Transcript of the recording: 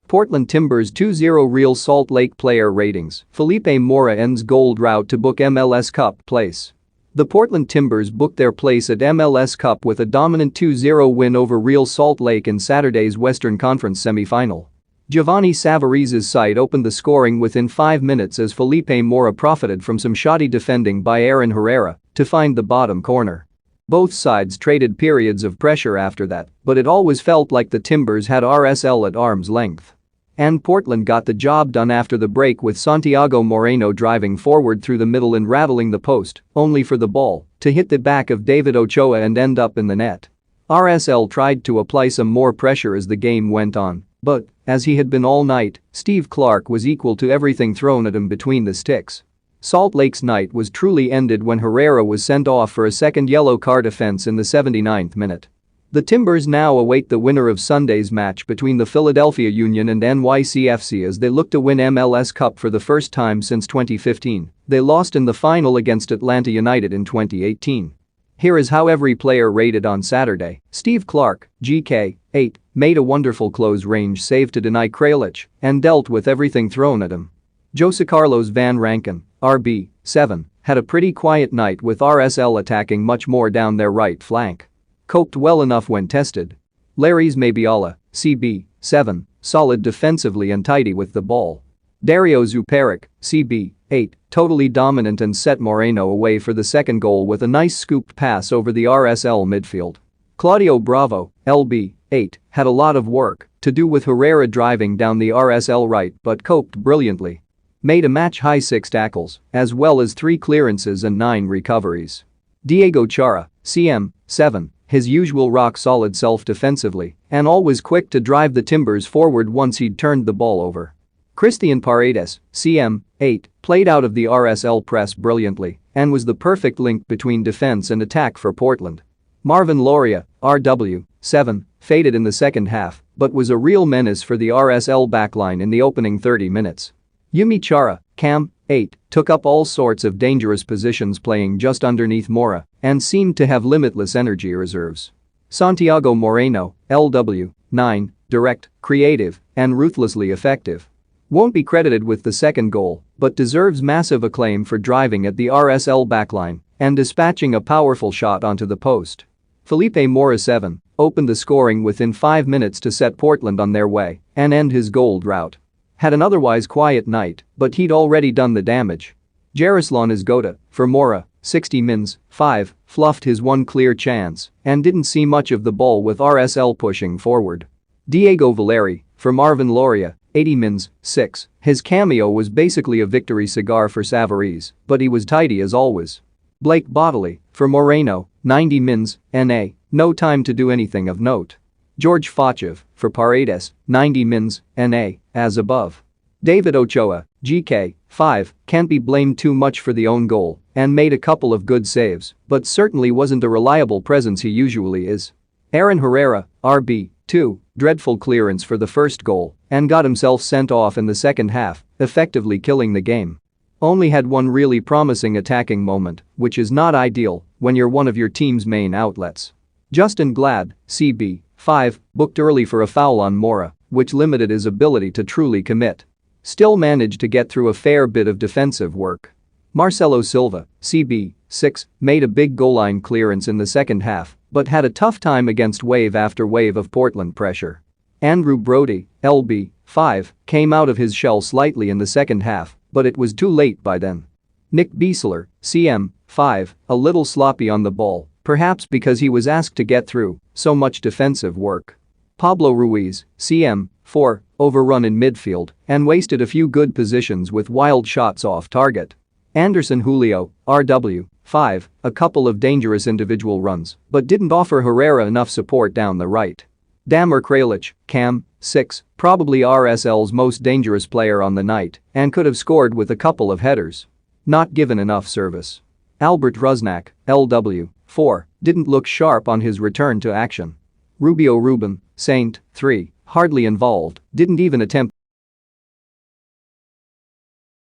Portland Timbers 2-0 Real Salt Lake player ratings. Felipe Mora ends gold drought to book MLS Cup place. The Portland Timbers booked their place at MLS Cup with a dominant 2-0 win over Real Salt Lake in Saturday's Western Conference semi-final. Giovanni Savarese's side opened the scoring within 5 minutes as Felipe Mora profited from some shoddy defending by Aaron Herrera to find the bottom corner. Both sides traded periods of pressure after that, but it always felt like the Timbers had RSL at arm's length. And Portland got the job done after the break with Santiago Moreno driving forward through the middle and rattling the post, only for the ball to hit the back of David Ochoa and end up in the net. RSL tried to apply some more pressure as the game went on, but, as he had been all night, Steve Clark was equal to everything thrown at him between the sticks. Salt Lake's night was truly ended when Herrera was sent off for a second yellow card offense in the 79th minute. The Timbers now await the winner of Sunday's match between the Philadelphia Union and NYCFC as they look to win MLS Cup for the first time since 2015. They lost in the final against Atlanta United in 2018. Here is how every player rated on Saturday. Steve Clark, GK, 8, made a wonderful close-range save to deny Kralic and dealt with everything thrown at him. Jose Carlos Van Rankin, RB, 7, had a pretty quiet night with RSL attacking much more down their right flank. Coped well enough when tested. Larry's Mabiola, CB, 7, solid defensively and tidy with the ball. Dario Zuparic, CB, 8, totally dominant and set Moreno away for the second goal with a nice scooped pass over the RSL midfield. Claudio Bravo, LB, 8, had a lot of work to do with Herrera driving down the RSL right but coped brilliantly. Made a match-high 6 tackles, as well as 3 clearances and 9 recoveries. Diego Chara, CM, 7, his usual rock-solid self defensively and always quick to drive the Timbers forward once he'd turned the ball over. Christian Paredes, CM, 8, played out of the RSL press brilliantly and was the perfect link between defense and attack for Portland. Marvin Loria, RW, 7, faded in the second half but was a real menace for the RSL backline in the opening 30 minutes. Yumi Chara, Cam, 8, took up all sorts of dangerous positions playing just underneath Mora and seemed to have limitless energy reserves. Santiago Moreno, LW, 9, direct, creative, and ruthlessly effective. Won't be credited with the second goal, but deserves massive acclaim for driving at the RSL backline and dispatching a powerful shot onto the post. Felipe Mora, 7, opened the scoring within 5 minutes to set Portland on their way and end his gold drought. Had an otherwise quiet night, but he'd already done the damage. Jaroslav Izgota, for Mora, 60 mins, 5, fluffed his one clear chance and didn't see much of the ball with RSL pushing forward. Diego Valeri, for Marvin Loria, 80 mins, 6, his cameo was basically a victory cigar for Savarese, but he was tidy as always. Blake Bodley, for Moreno, 90 mins, NA, no time to do anything of note. George Fochev, for Paredes, 90 mins, NA, as above. David Ochoa, GK, 5, can't be blamed too much for the own goal and made a couple of good saves, but certainly wasn't the reliable presence he usually is. Aaron Herrera, RB, 2, dreadful clearance for the first goal and got himself sent off in the second half, effectively killing the game. Only had one really promising attacking moment, which is not ideal when you're one of your team's main outlets. Justin Glad, CB, 5, booked early for a foul on Mora, which limited his ability to truly commit. Still managed to get through a fair bit of defensive work. Marcelo Silva, CB, 6, made a big goal line clearance in the second half, but had a tough time against wave after wave of Portland pressure. Andrew Brody, LB, 5, came out of his shell slightly in the second half, but it was too late by then. Nick Biesler, CM, 5, a little sloppy on the ball, perhaps because he was asked to get through so much defensive work. Pablo Ruiz, CM, 4, overrun in midfield and wasted a few good positions with wild shots off target. Anderson Julio, RW, 5, a couple of dangerous individual runs but didn't offer Herrera enough support down the right. Damir Kralic, Cam, 6, probably RSL's most dangerous player on the night and could have scored with a couple of headers. Not given enough service. Albert Rusnak, LW, 4, didn't look sharp on his return to action. Rubio Ruben, Saint, 3, hardly involved, didn't even attempt